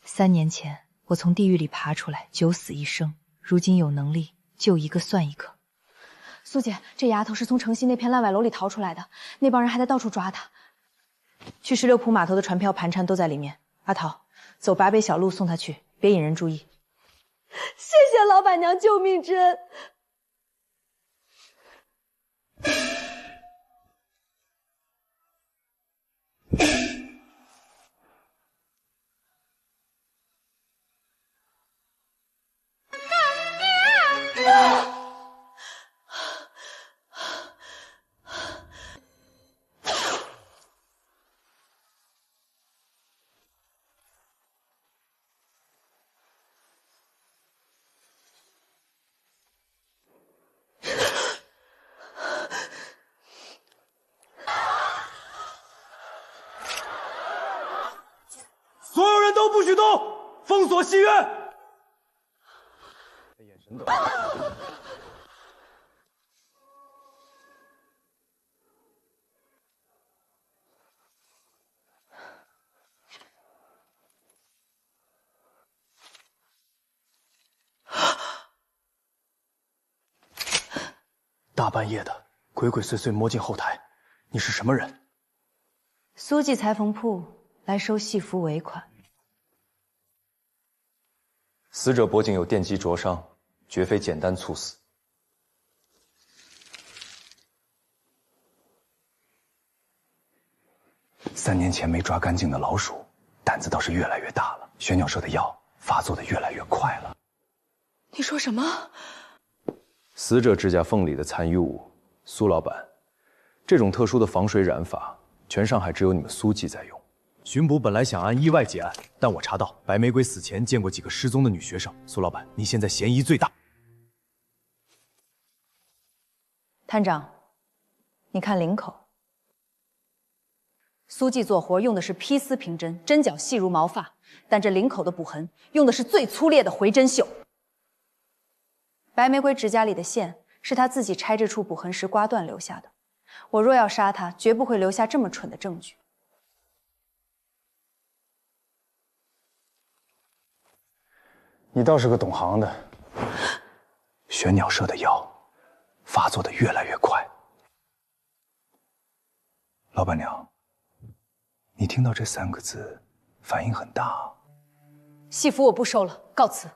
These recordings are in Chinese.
3年前我从地狱里爬出来，九死一生，如今有能力救一个算一个。苏姐，这丫头是从城西那片烂尾楼里逃出来的，那帮人还在到处抓她。去16浦码头的船票盘缠都在里面。阿桃，走八北小路送她去，别引人注意。谢谢老板娘救命之恩。所有人都不许动，封锁戏院。眼神等。大半夜的，鬼鬼祟祟摸进后台，你是什么人？苏记裁缝铺来收戏服尾款。死者脖颈有电击灼伤，绝非简单猝死。3年前没抓干净的老鼠，胆子倒是越来越大了。玄鸟社的药发作的越来越快了。你说什么？死者指甲缝里的残余物，苏老板，这种特殊的防水染法，全上海只有你们苏记在用。巡捕本来想按意外结案，但我查到白玫瑰死前见过几个失踪的女学生。苏老板，你现在嫌疑最大。探长，你看领口。苏记做活用的是披丝平针，针脚细如毛发，但这领口的补痕用的是最粗劣的回针绣。白玫瑰指甲里的线是她自己拆这处补痕时刮断留下的。我若要杀她，绝不会留下这么蠢的证据。你倒是个懂行的。玄鸟社的药发作的越来越快。老板娘，你听到这3个字，反应很大。戏服我不收了，告辞。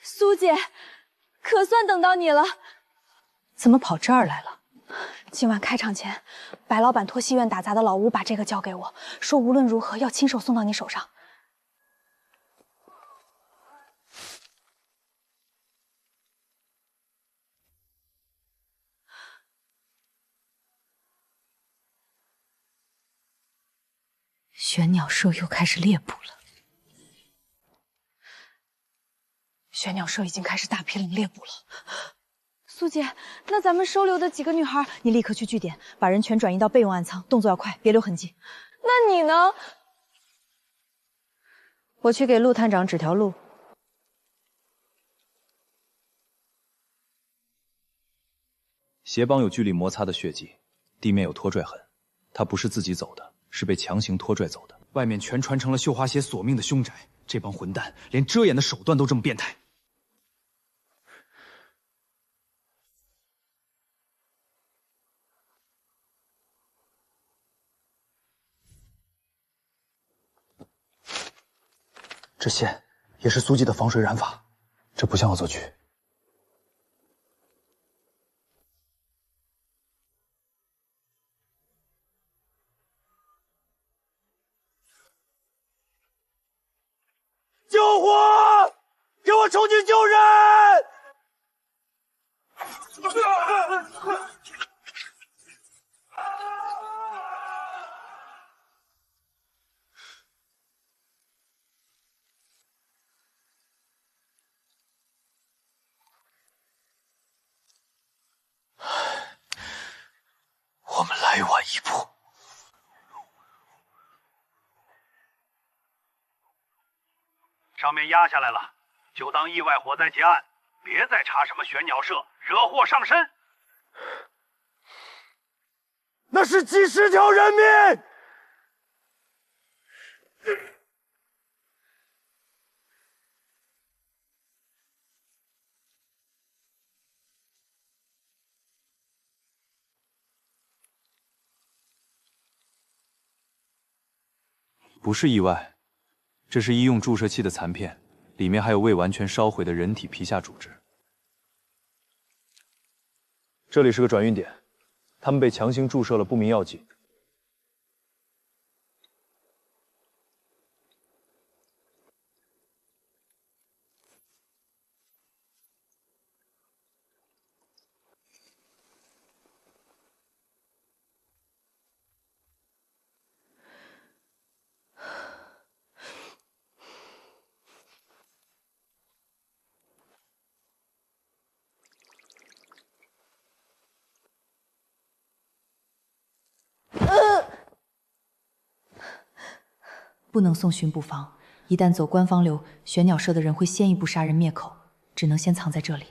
苏姐，可算等到你了。怎么跑这儿来了？今晚开场前，白老板托戏院打杂的老吴把这个交给我，说无论如何要亲手送到你手上。玄鸟社又开始猎捕了。玄鸟社已经开始大批量猎捕了。苏姐，那咱们收留的几个女孩，你立刻去据点，把人全转移到备用暗仓，动作要快，别留痕迹。那你呢？我去给陆探长指条路。鞋帮有剧烈摩擦的血迹，地面有拖拽痕，他不是自己走的，是被强行拖拽走的。外面全传成了绣花鞋索命的凶宅，这帮混蛋连遮掩的手段都这么变态。这线也是苏记的防水染法，这不像恶作剧。救火！给我冲进救人！还晚一步。上面压下来了，就当意外火灾结案，别再查什么玄鸟社，惹祸上身。那是几十条人命！不是意外，这是医用注射器的残片，里面还有未完全烧毁的人体皮下组织。这里是个转运点，他们被强行注射了不明药剂。不能送巡捕房，一旦走官方流，玄鸟社的人会先一步杀人灭口，只能先藏在这里。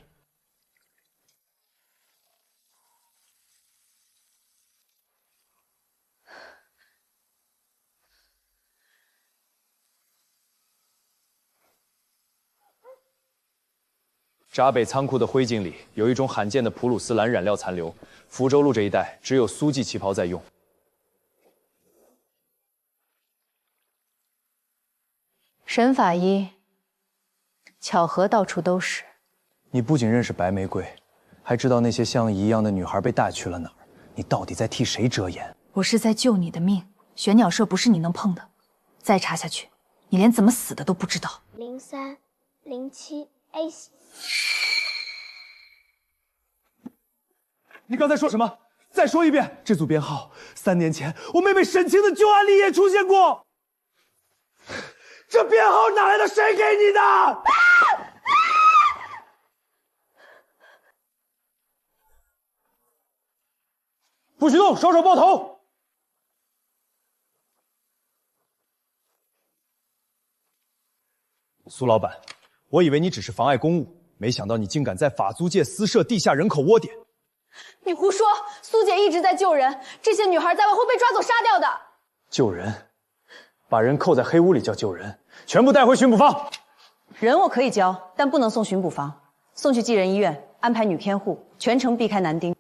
闸北仓库的灰烬里有一种罕见的普鲁斯蓝染料残留，福州路这一带只有苏记旗袍在用。沈法医，巧合到处都是。你不仅认识白玫瑰，还知道那些像姨一样的女孩被带去了哪儿。你到底在替谁遮掩？我是在救你的命，玄鸟社不是你能碰的。再查下去，你连怎么死的都不知道。0307A。你刚才说什么？再说一遍。这组编号3年前我妹妹沈清的旧案里也出现过。这编号哪来的？谁给你的？不许动，双手抱头。苏老板，我以为你只是妨碍公务，没想到你竟敢在法租界私设地下人口窝点。你胡说！苏姐一直在救人，这些女孩在外会被抓走杀掉的。救人，把人扣在黑屋里叫救人，全部带回巡捕房。人我可以交，但不能送巡捕房，送去寄人医院，安排女偏护，全程避开男丁。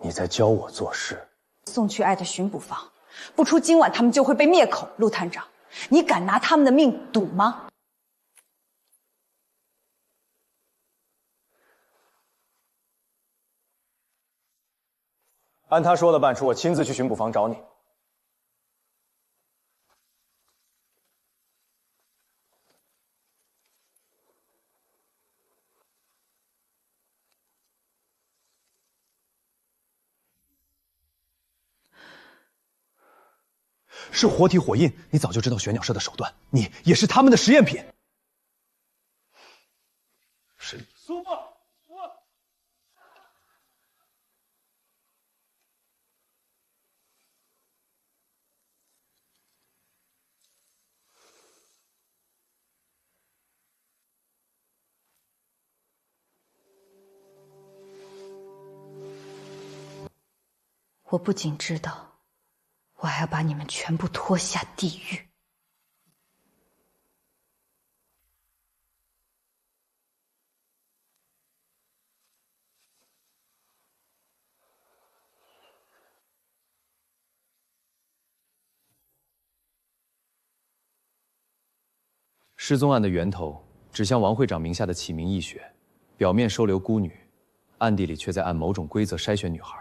你在教我做事。送去爱的巡捕房，不出今晚他们就会被灭口。陆探长，你敢拿他们的命赌吗？按他说的办，除我亲自去巡捕房找你。是活体火印，你早就知道玄鸟社的手段，你也是他们的实验品。是苏沫，我不仅知道，我还要把你们全部拖下地狱。失踪案的源头指向王会长名下的启明医学，表面收留孤女，暗地里却在按某种规则筛选女孩。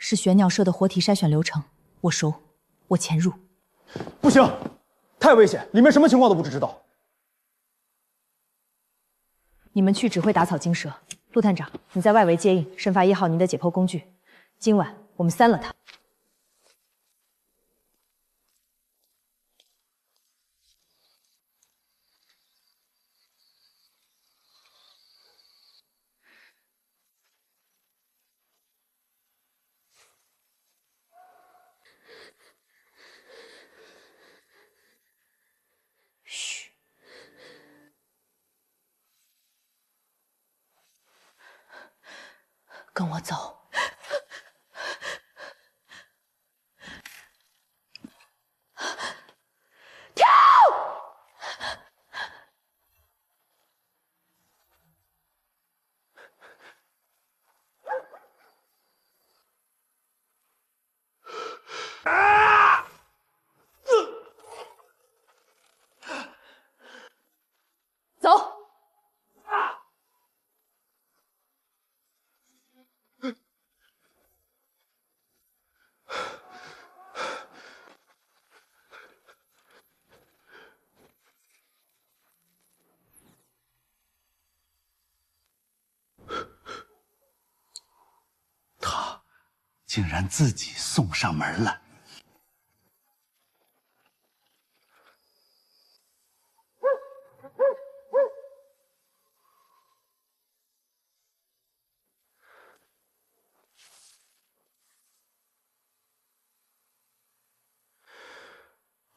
是玄鸟社的活体筛选流程，我熟，我潜入。不行，太危险，里面什么情况都不知道。你们去指挥打草惊蛇。陆探长，你在外围接应，申发1号您的解剖工具。今晚我们删了他。让我走。走！他竟然自己送上门了。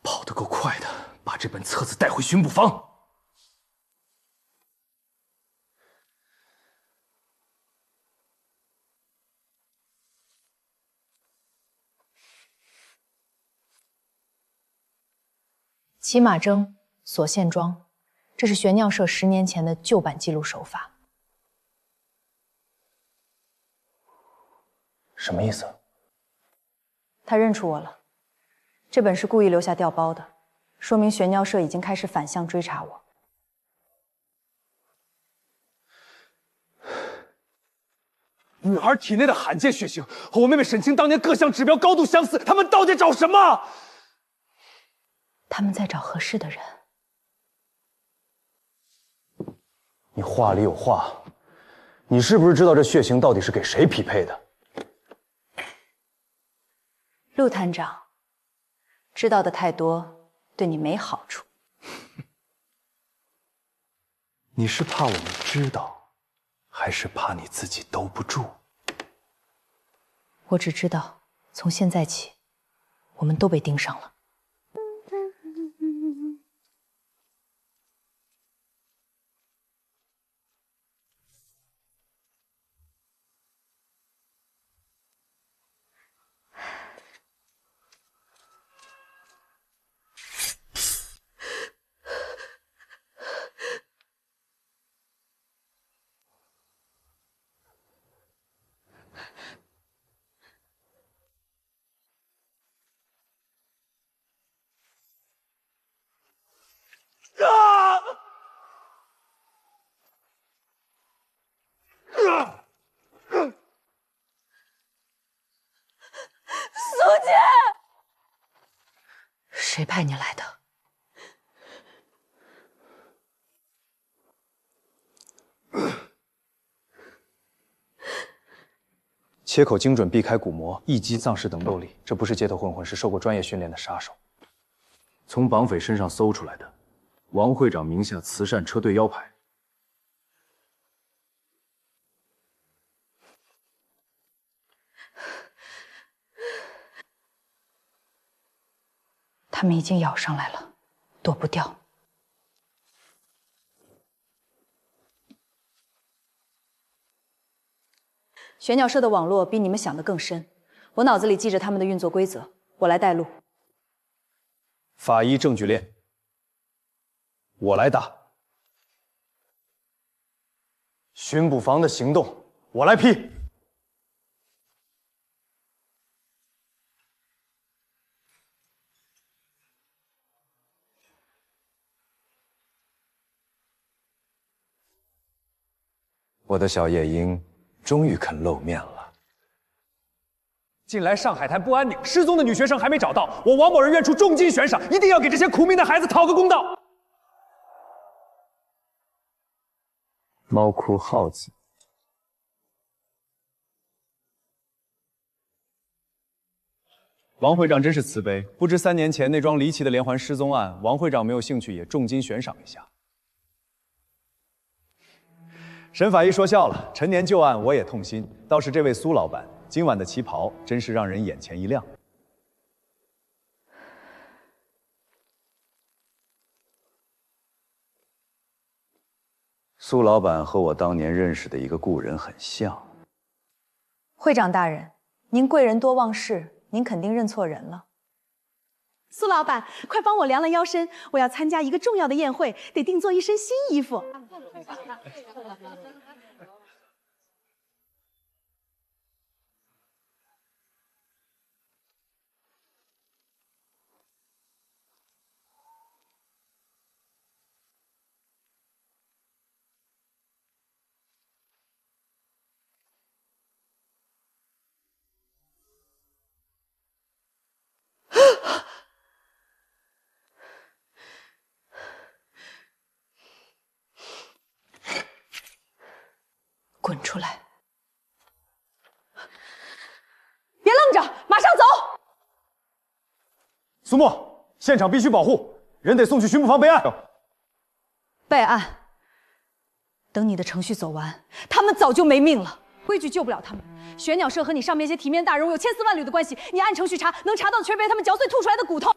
跑得够快的，把这本册子带回巡捕房。骑马征，锁线装，这是玄尿社10年前的旧版记录手法。什么意思？他认出我了，这本是故意留下调包的，说明玄尿社已经开始反向追查我。女孩体内的罕见血型和我妹妹沈清当年各项指标高度相似，他们到底找什么？他们在找合适的人。你话里有话，你是不是知道这血型到底是给谁匹配的？陆探长，知道的太多，对你没好处。你是怕我们知道，还是怕你自己兜不住？我只知道，从现在起，我们都被盯上了。谁派你来的？切口精准，避开骨膜，一击丧尸等斗力。这不是街头混混，是受过专业训练的杀手。从绑匪身上搜出来的，王会长名下慈善车队腰牌。他们已经咬上来了，躲不掉。玄鸟社的网络比你们想的更深，我脑子里记着他们的运作规则，我来带路。法医证据链，我来打。巡捕房的行动，我来批。我的小夜莺终于肯露面了。近来上海滩不安宁，失踪的女学生还没找到，我王某人愿出重金悬赏，一定要给这些苦命的孩子讨个公道。猫哭耗子。王会长真是慈悲，不知3年前那桩离奇的连环失踪案，王会长没有兴趣也重金悬赏一下。沈法医说笑了，陈年旧案我也痛心，倒是这位苏老板今晚的旗袍真是让人眼前一亮。苏老板和我当年认识的一个故人很像。会长大人，您贵人多忘事，您肯定认错人了。苏老板，快帮我量量腰身，我要参加一个重要的宴会，得定做一身新衣服。滚出来！别愣着，马上走！苏沫，现场必须保护，人得送去巡捕房备案。备案。等你的程序走完，他们早就没命了。规矩救不了他们。玄鸟社和你上面一些体面大人物有千丝万缕的关系，你按程序查，能查到的全被他们嚼碎吐出来的骨头。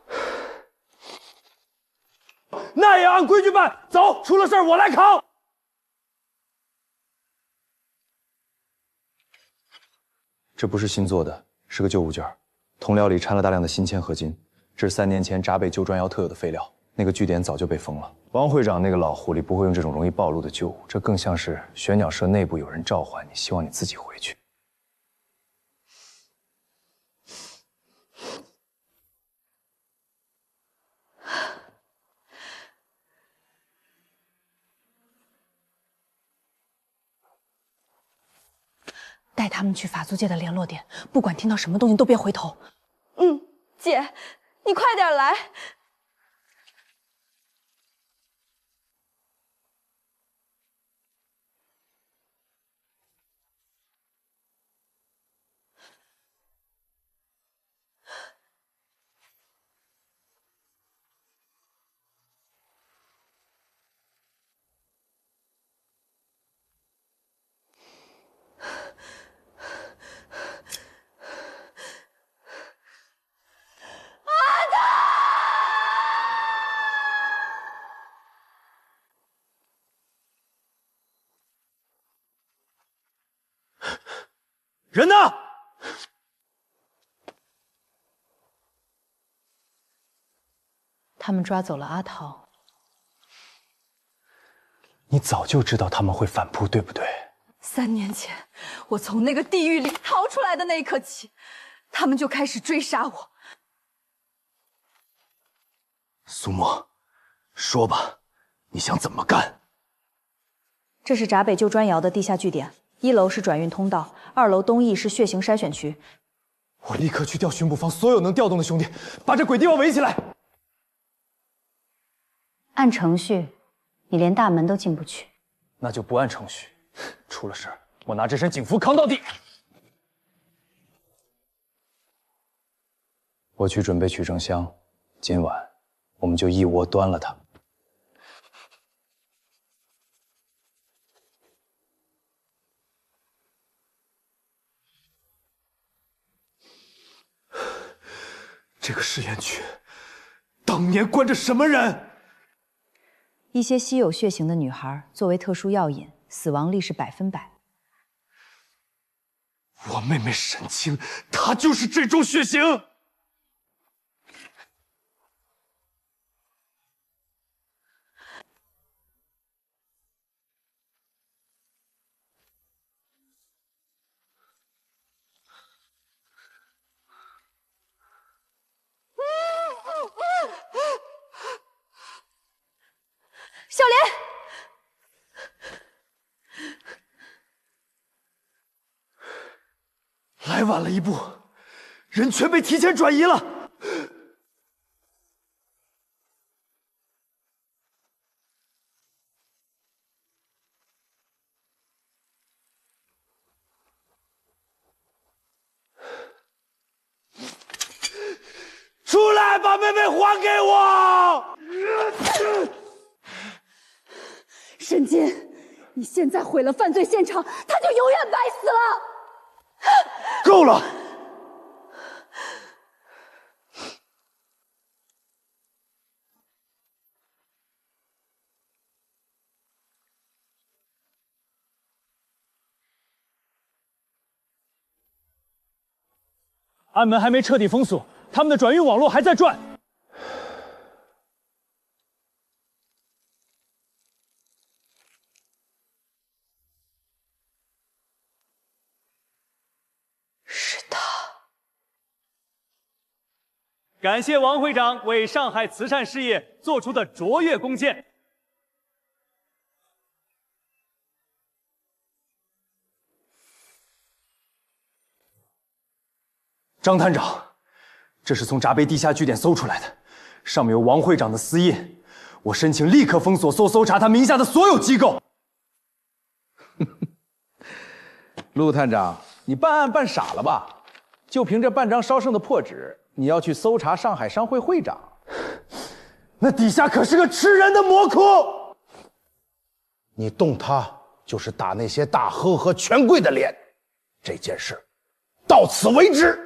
那也要按规矩办。走，出了事儿我来扛。这不是新做的，是个旧物件，铜料里掺了大量的新铅合金，这是3年前闸北旧砖窑特有的废料。那个据点早就被封了。王会长那个老狐狸不会用这种容易暴露的旧物，这更像是玄鸟社内部有人召唤你，希望你自己回去。带他们去法租界的联络点，不管听到什么动静都别回头。嗯，姐，你快点来。人呢？他们抓走了阿桃。你早就知道他们会反扑，对不对3年前，我从那个地狱里逃出来的那一刻起，他们就开始追杀我。苏沫，说吧，你想怎么干？这是闸北旧砖窑的地下据点，1楼是转运通道，2楼东翼是血型筛选区。我立刻去调巡捕房所有能调动的兄弟，把这鬼地方围起来。按程序，你连大门都进不去。那就不按程序，出了事儿，我拿这身警服扛到底。我去准备取证箱，今晚我们就一窝端了他。这个试验区当年关着什么人？一些稀有血型的女孩作为特殊药引，死亡率是100%。我妹妹沈清，她就是这种血型。小莲，来晚了一步，人全被提前转移了。出来，把妹妹还给我！沈金，你现在毁了犯罪现场，他就永远白死了。够了！安门还没彻底封锁，他们的转运网络还在转。是他。感谢王会长为上海慈善事业做出的卓越贡献。张探长，这是从闸北地下据点搜出来的，上面有王会长的私印。我申请立刻封锁搜查他名下的所有机构。陆探长，你办案办傻了吧？就凭这半张烧剩的破纸，你要去搜查上海商会会长？那底下可是个吃人的魔窟！你动他，就是打那些大亨和权贵的脸。这件事到此为止。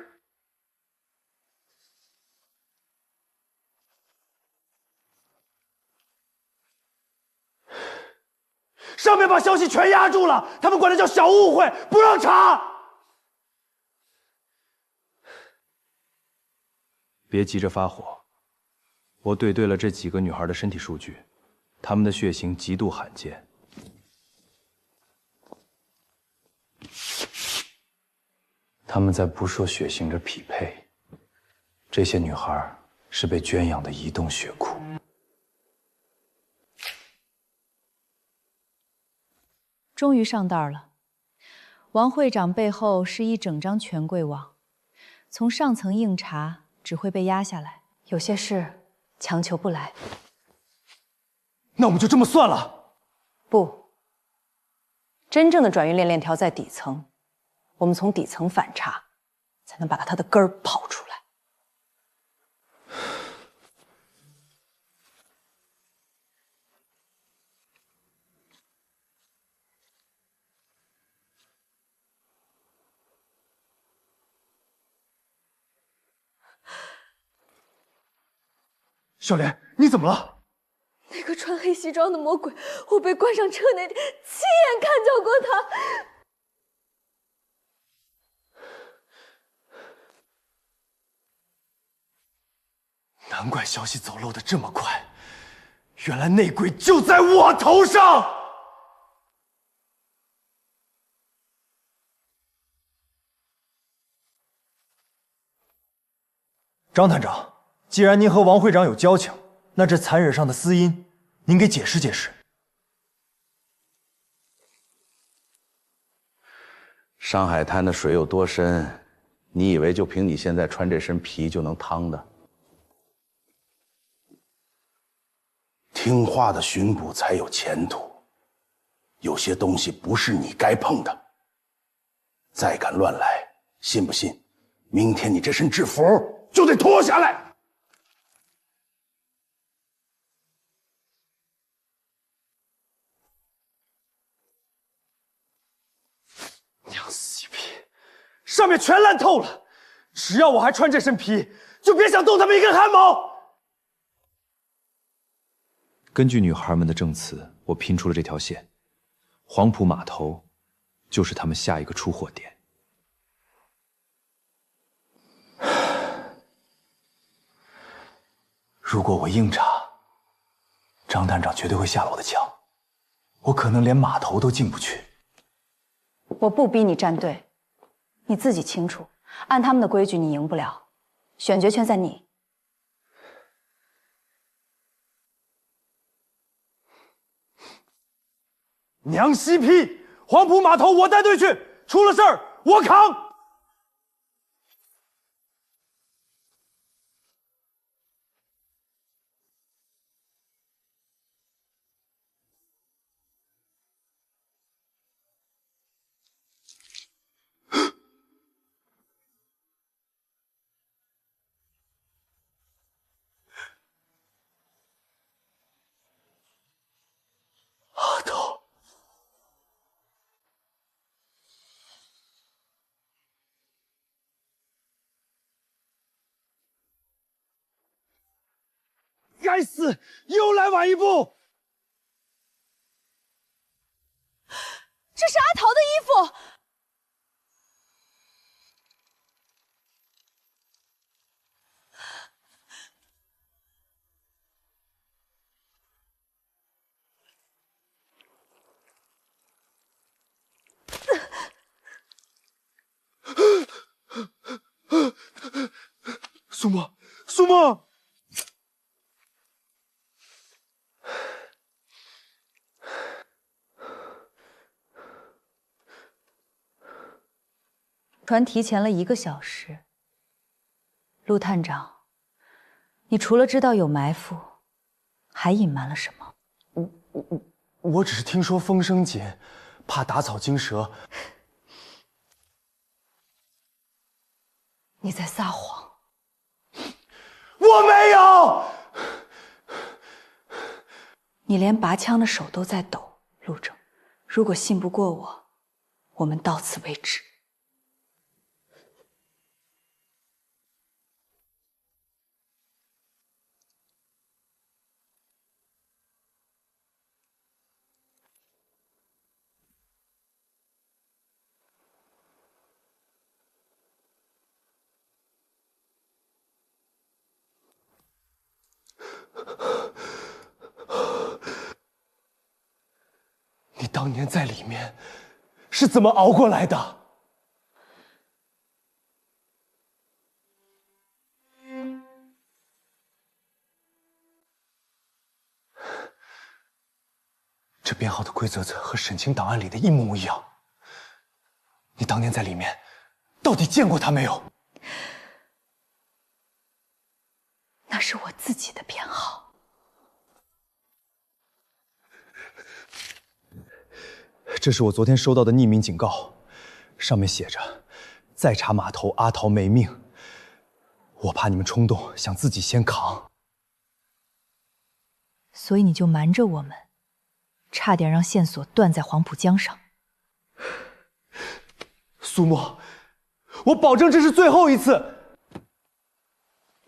上面把消息全压住了，他们管这叫小误会，不让查。别急着发火，我对了这几个女孩的身体数据，她们的血型极度罕见。他们在不受血型的匹配。这些女孩是被圈养的移动血库。终于上道了，王会长背后是一整张权贵网，从上层硬查只会被压下来，有些事强求不来。那我们就这么算了？不，真正的转运链链条在底层，我们从底层反查，才能把它的根儿刨出来。小莲，你怎么了？那个穿黑西装的魔鬼，我被关上车那天亲眼看到过他。难怪消息走漏的这么快，原来内鬼就在我头上！张探长，既然您和王会长有交情，那这残忍上的私音，您给解释解释。上海滩的水有多深？你以为就凭你现在穿这身皮就能趟的？听话的巡捕才有前途。有些东西不是你该碰的。再敢乱来，信不信，明天你这身制服就得脱下来。娘西皮，上面全烂透了！只要我还穿这身皮，就别想动他们一根汗毛！根据女孩们的证词，我拼出了这条线，黄埔码头就是他们下一个出货点。如果我硬查，张探长绝对会下了我的枪，我可能连码头都进不去。我不逼你站队，你自己清楚，按他们的规矩你赢不了，选决权在你。娘西屁！黄埔码头我带队去，出了事儿我扛。阿斗。该死，又来晚一步！这是阿桃的衣服。苏沫，苏沫。船提前了1个小时。陆探长，你除了知道有埋伏，还隐瞒了什么？我只是听说风声紧，怕打草惊蛇。你在撒谎。我没有。你连拔枪的手都在抖，陆正。如果信不过我，我们到此为止。你当年在里面是怎么熬过来的？这编号的规则和沈清档案里的一模一样。你当年在里面，到底见过他没有？那是我自己的编号。这是我昨天收到的匿名警告，上面写着：再查码头，阿桃没命。我怕你们冲动，想自己先扛，所以你就瞒着我们，差点让线索断在黄浦江上。苏沫，我保证这是最后一次。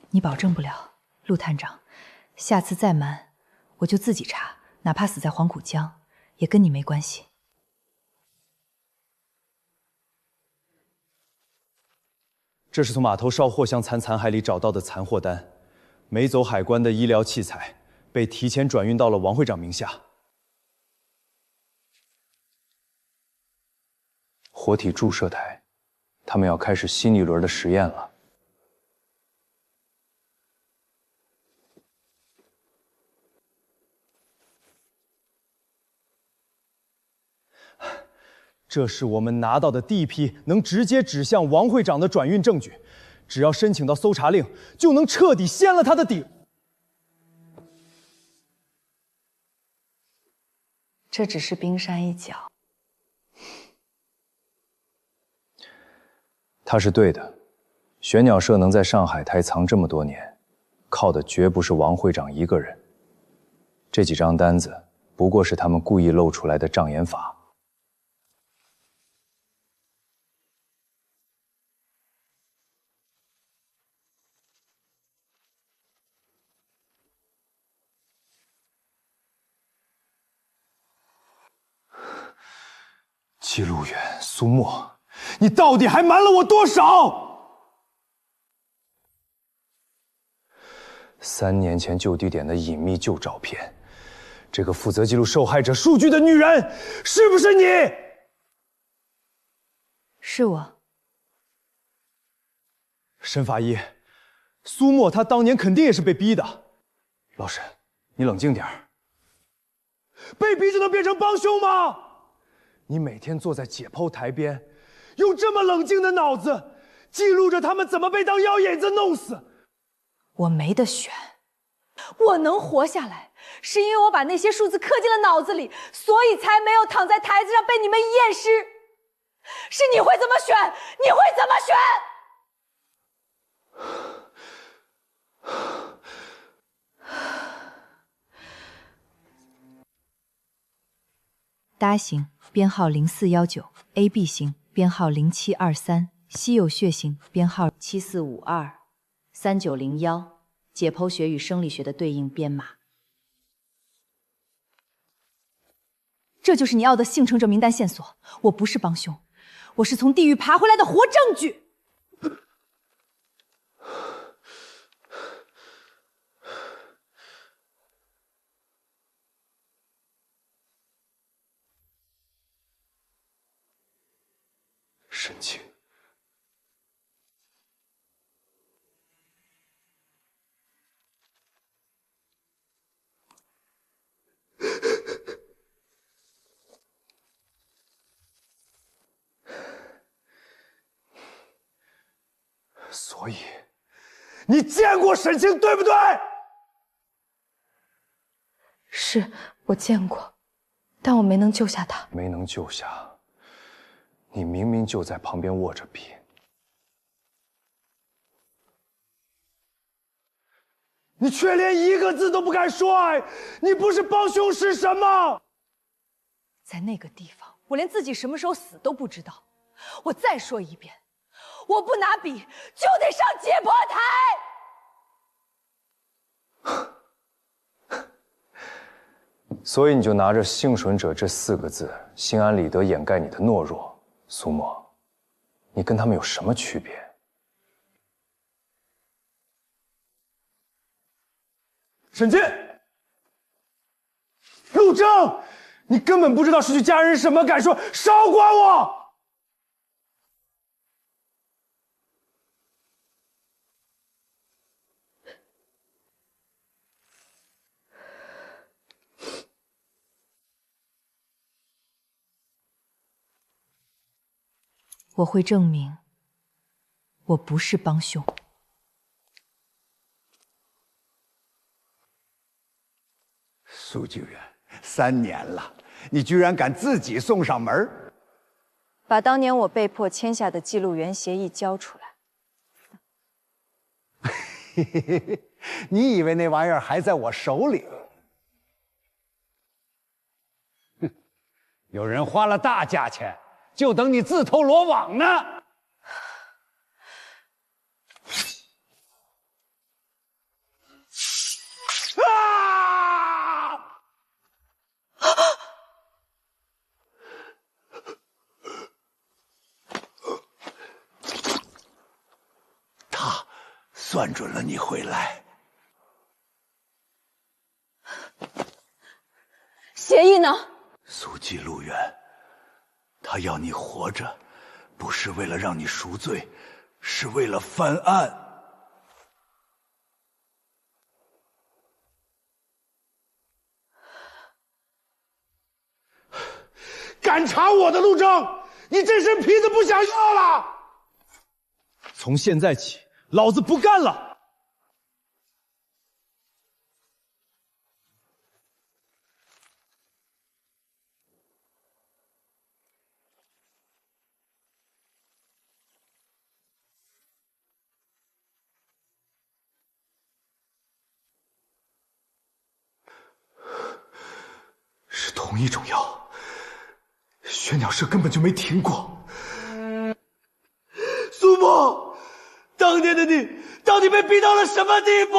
你保证不了，陆探长，下次再瞒，我就自己查，哪怕死在黄浦江，也跟你没关系。这是从码头哨货箱残骸里找到的残货单，没走海关的医疗器材被提前转运到了王会长名下。活体注射台，他们要开始新一轮的实验了。这是我们拿到的第一批能直接指向王会长的转运证据，只要申请到搜查令，就能彻底掀了他的底。这只是冰山一角。他是对的，玄鸟社能在上海台藏这么多年，靠的绝不是王会长一个人。这几张单子不过是他们故意露出来的障眼法。季路远、苏沫，你到底还瞒了我多少？3年前旧地点的隐秘旧照片，这个负责记录受害者数据的女人，是不是你？是我。沈法医，苏沫她当年肯定也是被逼的。老沈，你冷静点儿。被逼就能变成帮凶吗？你每天坐在解剖台边，用这么冷静的脑子记录着他们怎么被当药引子弄死。我没得选，我能活下来，是因为我把那些数字刻进了脑子里，所以才没有躺在台子上被你们验尸。是你会怎么选？你会怎么选？搭型编号0419 ，AB 型编号0723，稀有血型编号7452，3901，解剖学与生理学的对应编码。这就是你要的幸存者名单线索。我不是帮凶，我是从地狱爬回来的活证据。沈清，所以，你见过沈清，对不对？是我见过，但我没能救下他。没能救下，你明明就在旁边握着笔。你却连一个字都不敢说，哎，你不是帮凶是什么？在那个地方，我连自己什么时候死都不知道。我再说一遍，我不拿笔就得上解剖台。所以你就拿着幸存者这4个字，心安理得掩盖你的懦弱。苏沫，你跟他们有什么区别？沈清，陆正，你根本不知道失去家人是什么感受，少管我！我会证明，我不是帮凶。苏救援，3年了，你居然敢自己送上门？把当年我被迫签下的记录员协议交出来。你以为那玩意儿还在我手里？哼，有人花了大价钱，就等你自投罗网呢。他算准了你会来。协议呢？苏记录员，他要你活着，不是为了让你赎罪，是为了翻案。敢查我的陆正，你这身皮子不想要了？从现在起，老子不干了！是同一种药，玄鸟社根本就没停过。苏沫，当年的你到底被逼到了什么地步？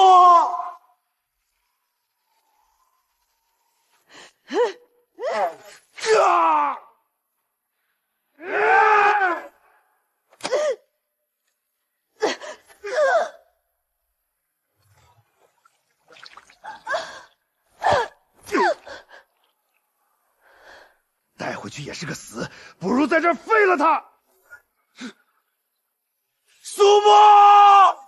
带回去也是个死，不如在这儿废了他。苏沫，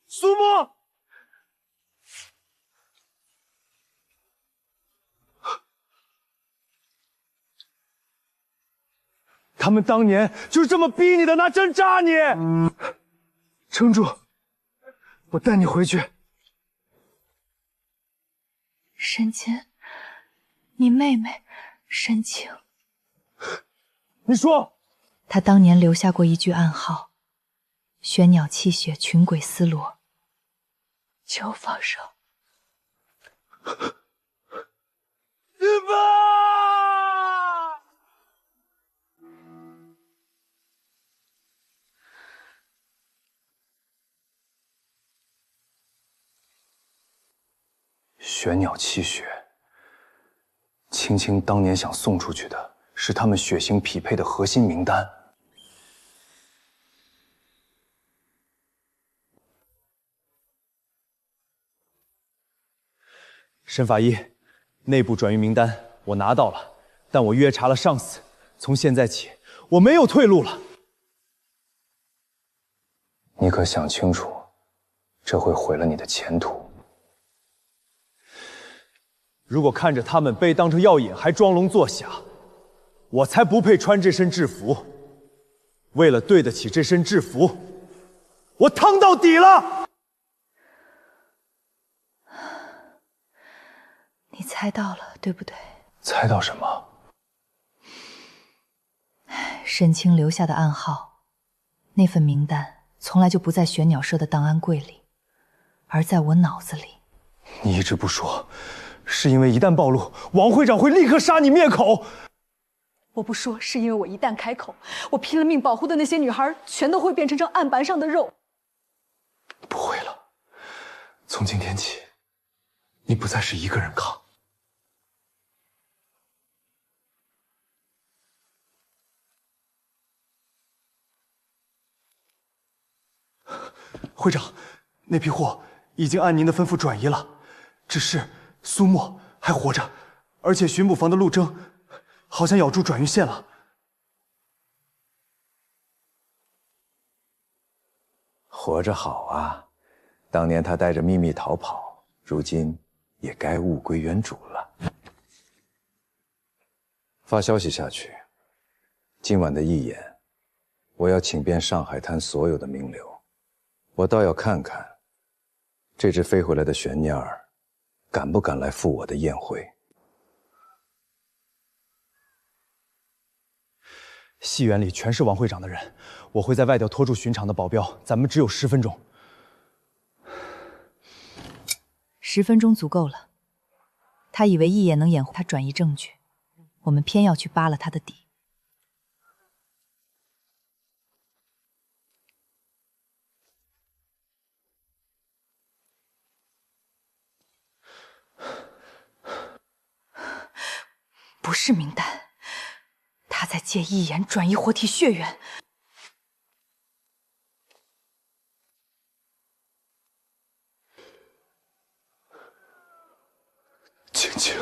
苏沫，他们当年就是这么逼你的，拿针扎你。撑住，我带你回去。沈清，你妹妹沈清，你说，他当年留下过一句暗号：玄鸟泣血，群鬼撕罗。求放手。爸！玄鸟气血，青青当年想送出去的是他们血型匹配的核心名单。申法医，内部转运名单我拿到了，但我约查了上司，从现在起我没有退路了。你可想清楚，这会毁了你的前途。如果看着他们被当成药引还装聋作哑，我才不配穿这身制服。为了对得起这身制服，我趟到底了。你猜到了，对不对？猜到什么？沈清留下的暗号，那份名单从来就不在玄鸟社的档案柜里，而在我脑子里。你一直不说，是因为一旦暴露，王会长会立刻杀你灭口。我不说，是因为我一旦开口，我拼了命保护的那些女孩，全都会变成这案板上的肉。不会了，从今天起，你不再是一个人扛。会长，那批货已经按您的吩咐转移了，只是苏沫还活着，而且巡捕房的陆征好像咬住转运线了。活着好啊！当年他带着秘密逃跑，如今也该物归原主了。发消息下去，今晚的义演，我要请遍上海滩所有的名流。我倒要看看，这只飞回来的玄鸟儿，敢不敢来赴我的宴会？戏园里全是王会长的人，我会在外调拖住巡场的保镖，咱们只有10分钟。10分钟足够了。他以为义演能掩护他转移证据，我们偏要去扒了他的底。不是名单，他在借义言转移活体血缘。青青，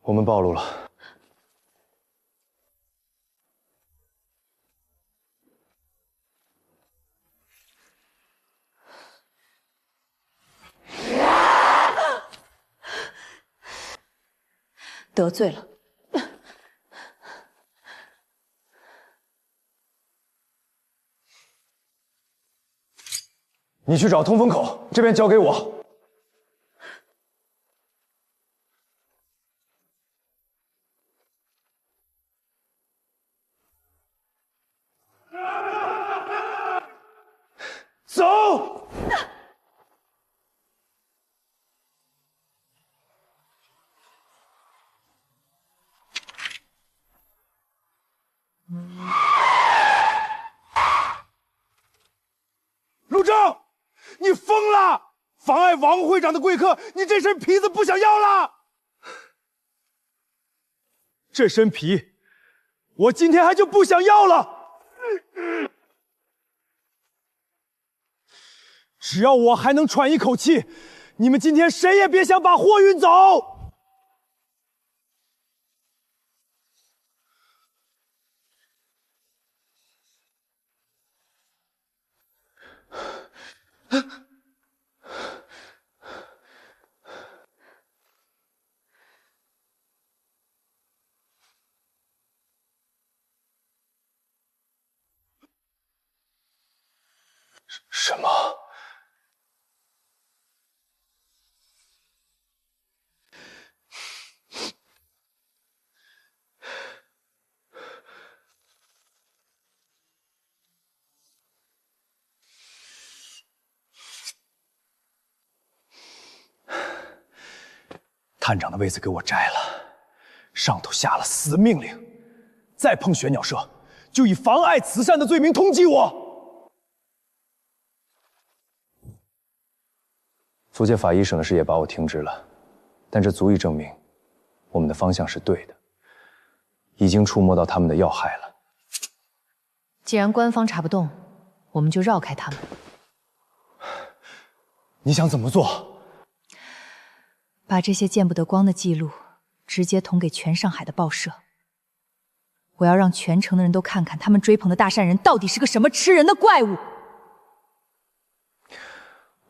我们暴露了。得罪了。你去找通风口，这边交给我。走。陆征，你疯了！妨碍王会长的贵客，你这身皮子不想要了？这身皮，我今天还就不想要了。只要我还能喘一口气，你们今天谁也别想把货运走。什么？探长的位子给我摘了，上头下了死命令，再碰玄鸟社，就以妨碍慈善的罪名通缉我。租界法医省的事也把我停职了，但这足以证明我们的方向是对的，已经触摸到他们的要害了。既然官方查不动，我们就绕开他们。你想怎么做？把这些见不得光的记录直接捅给全上海的报社。我要让全城的人都看看，他们追捧的大善人到底是个什么吃人的怪物。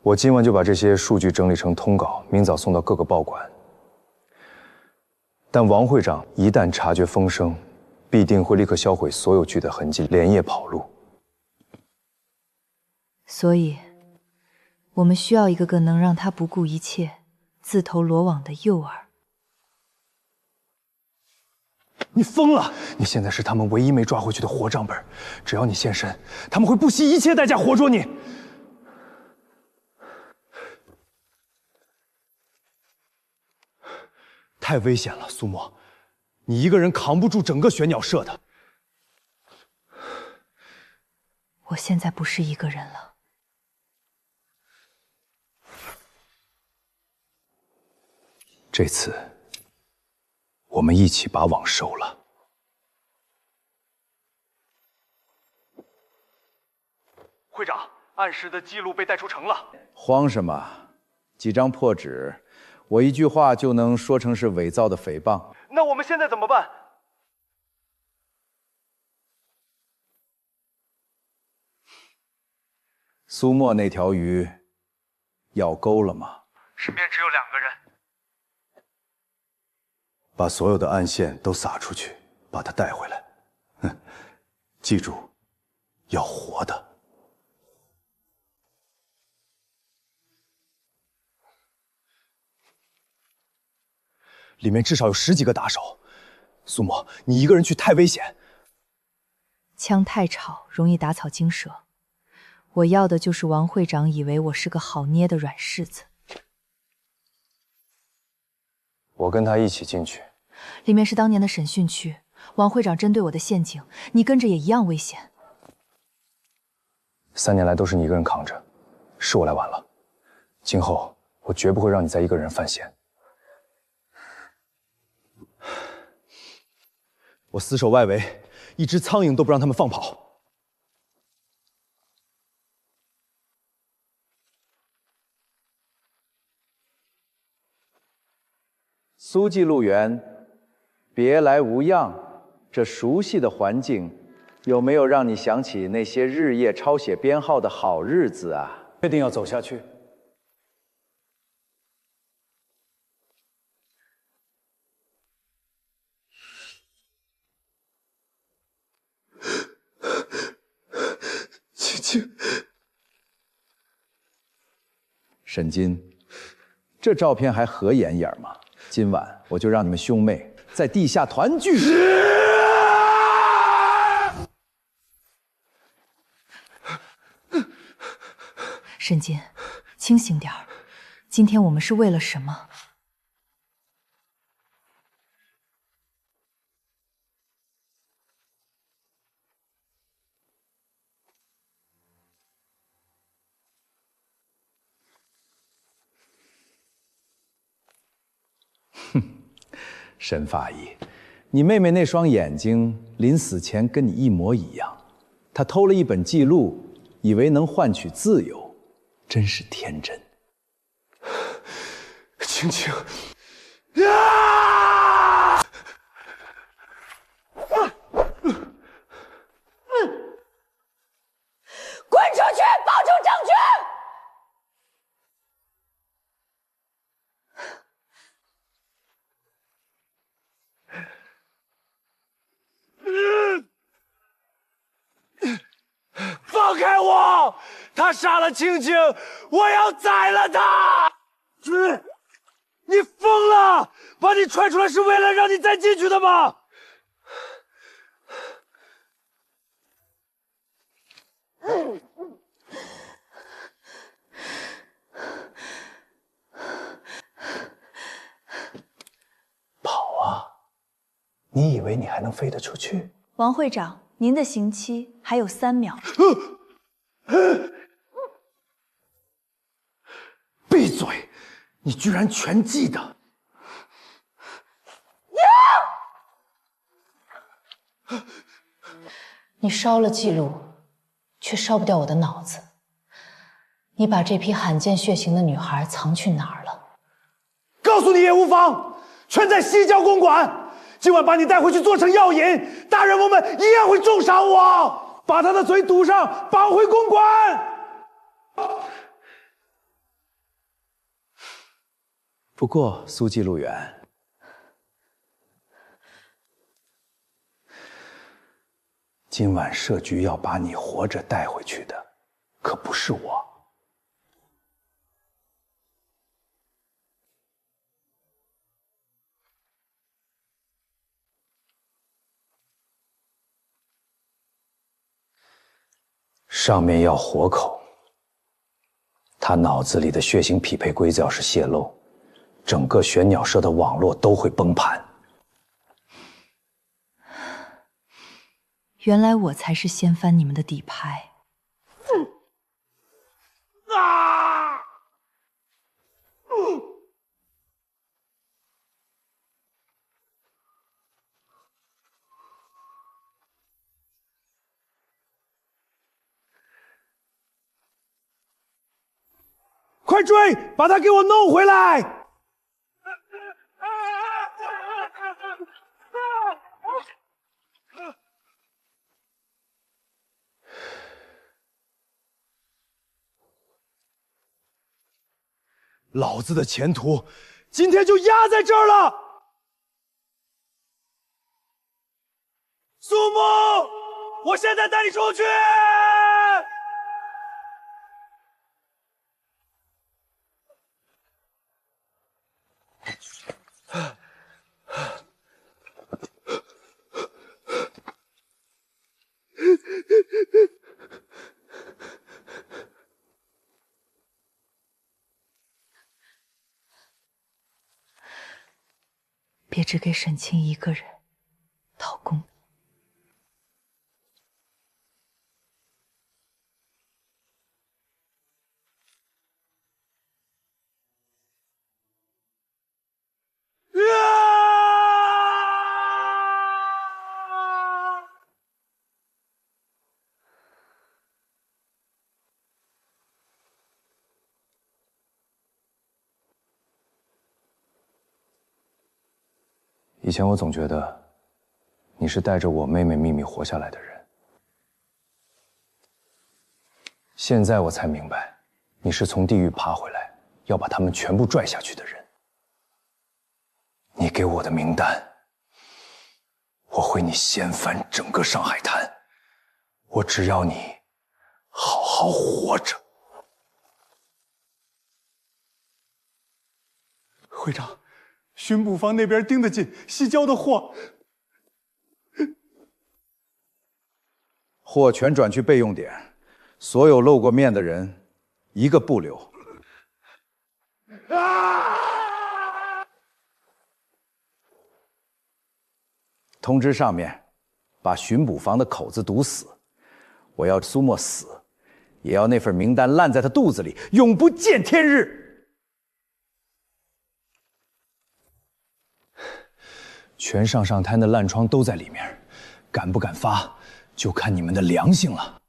我今晚就把这些数据整理成通稿，明早送到各个报馆。但王会长一旦察觉风声，必定会立刻销毁所有剧的痕迹，连夜跑路。所以，我们需要一个个能让他不顾一切、自投罗网的诱饵。你疯了！你现在是他们唯一没抓回去的活账本，只要你现身，他们会不惜一切代价活捉你。太危险了，苏沫，你一个人扛不住整个玄鸟社的。我现在不是一个人了。这次，我们一起把网收了。会长，暗室的记录被带出城了。慌什么？几张破纸，我一句话就能说成是伪造的诽谤。那我们现在怎么办？苏沫那条鱼咬钩了吗？身边只有2个人。把所有的暗线都撒出去，把他带回来。哼，记住，要活的。里面至少有10几个打手，苏沫，你一个人去太危险。枪太吵，容易打草惊蛇。我要的就是王会长以为我是个好捏的软柿子。我跟他一起进去。里面是当年的审讯区，王会长针对我的陷阱，你跟着也一样危险。3年来都是你一个人扛着，是我来晚了。今后我绝不会让你再一个人犯险。我死守外围，一只苍蝇都不让他们放跑。苏记录员，别来无恙，这熟悉的环境，有没有让你想起那些日夜抄写编号的好日子啊？确定要走下去？青青，沈金，这照片还合眼眼吗？今晚我就让你们兄妹在地下团聚。沈金，清醒点儿。今天我们是为了什么？沈法医，你妹妹那双眼睛临死前跟你一模一样，她偷了一本记录，以为能换取自由，真是天真。青青，滚出去，保住证据！放开我！他杀了青青，我要宰了他！你疯了！把你踹出来是为了让你再进去的吗？你以为你还能飞得出去？王会长，您的刑期还有3秒。闭嘴！你居然全记得！你烧了记录，却烧不掉我的脑子。你把这批罕见血型的女孩藏去哪儿了？告诉你也无妨，全在西郊公馆。今晚把你带回去做成药引，大人物们一样会重赏我，把他的嘴堵上，绑回公馆。不过，苏记录员，今晚设局要把你活着带回去的，可不是我。上面要活口，他脑子里的血型匹配规则要是泄露，整个玄鸟社的网络都会崩盘。原来我才是掀翻你们的底牌。快追，把他给我弄回来！老子的前途今天就压在这儿了。苏木，我现在带你出去。别只给沈清一个人讨功。以前我总觉得你是带着我妹妹秘密活下来的人，现在我才明白，你是从地狱爬回来，要把他们全部拽下去的人。你给我的名单，我会你掀翻整个上海滩，我只要你好好活着。会长，巡捕房那边盯得紧，西郊的货全转去备用点，所有露过面的人一个不留。通知上面，把巡捕房的口子堵死。我要苏沫死，也要那份名单烂在他肚子里，永不见天日。全上滩的烂疮都在里面，敢不敢发，就看你们的良心了。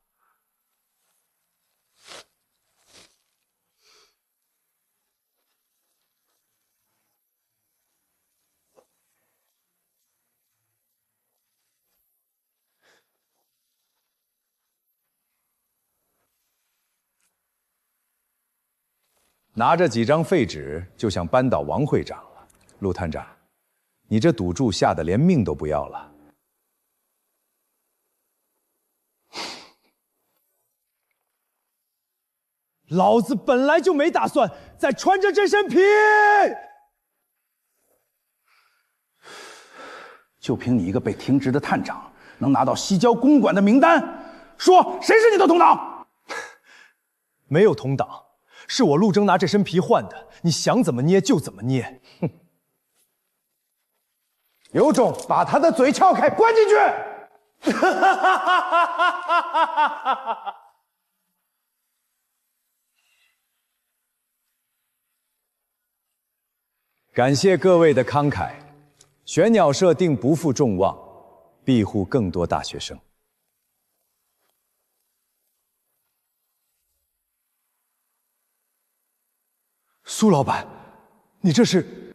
拿着几张废纸就想扳倒王会长了，陆探长，你这赌注下得连命都不要了。老子本来就没打算再穿着这身皮。就凭你一个被停职的探长，能拿到西郊公馆的名单？说谁是你的同党？没有同党，是我陆征拿这身皮换的。你想怎么捏就怎么捏。哼！有种把他的嘴撬开，关进去！感谢各位的慷慨，玄鸟社定不负众望，庇护更多大学生。苏老板，你这是？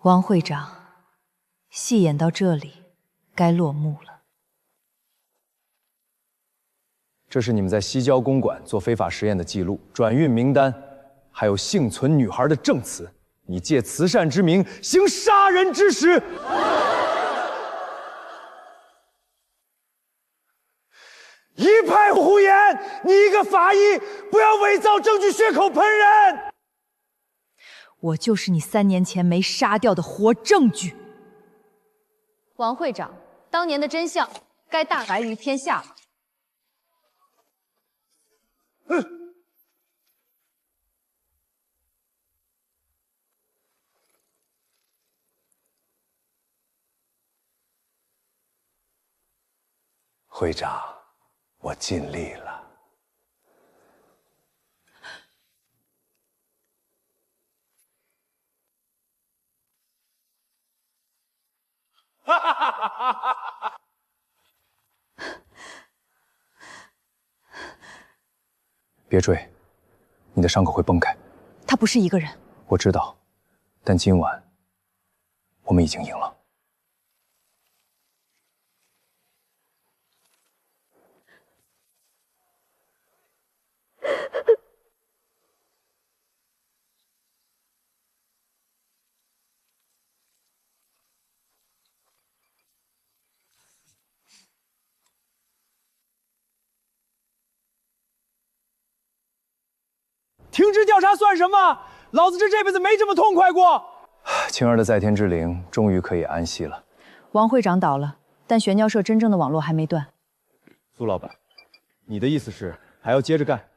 王会长，戏演到这里，该落幕了。这是你们在西郊公馆做非法实验的记录、转运名单，还有幸存女孩的证词。你借慈善之名行杀人之实，一派胡言！你一个法医，不要伪造证据，血口喷人！我就是你3年前没杀掉的活证据。王会长，当年的真相该大白于天下了。会长，我尽力了。别追，你的伤口会崩开。他不是一个人。我知道，但今晚我们已经赢了。停职调查算什么？老子这辈子没这么痛快过。青儿的在天之灵终于可以安息了。王会长倒了，但玄鸟社真正的网络还没断。苏老板，你的意思是还要接着干？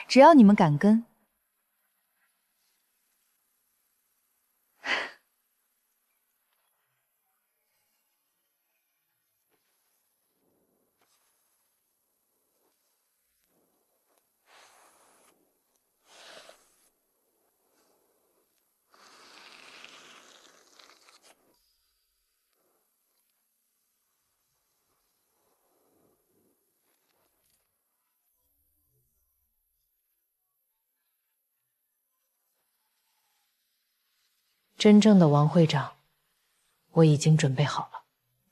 只要你们敢跟，真正的王会长，我已经准备好了。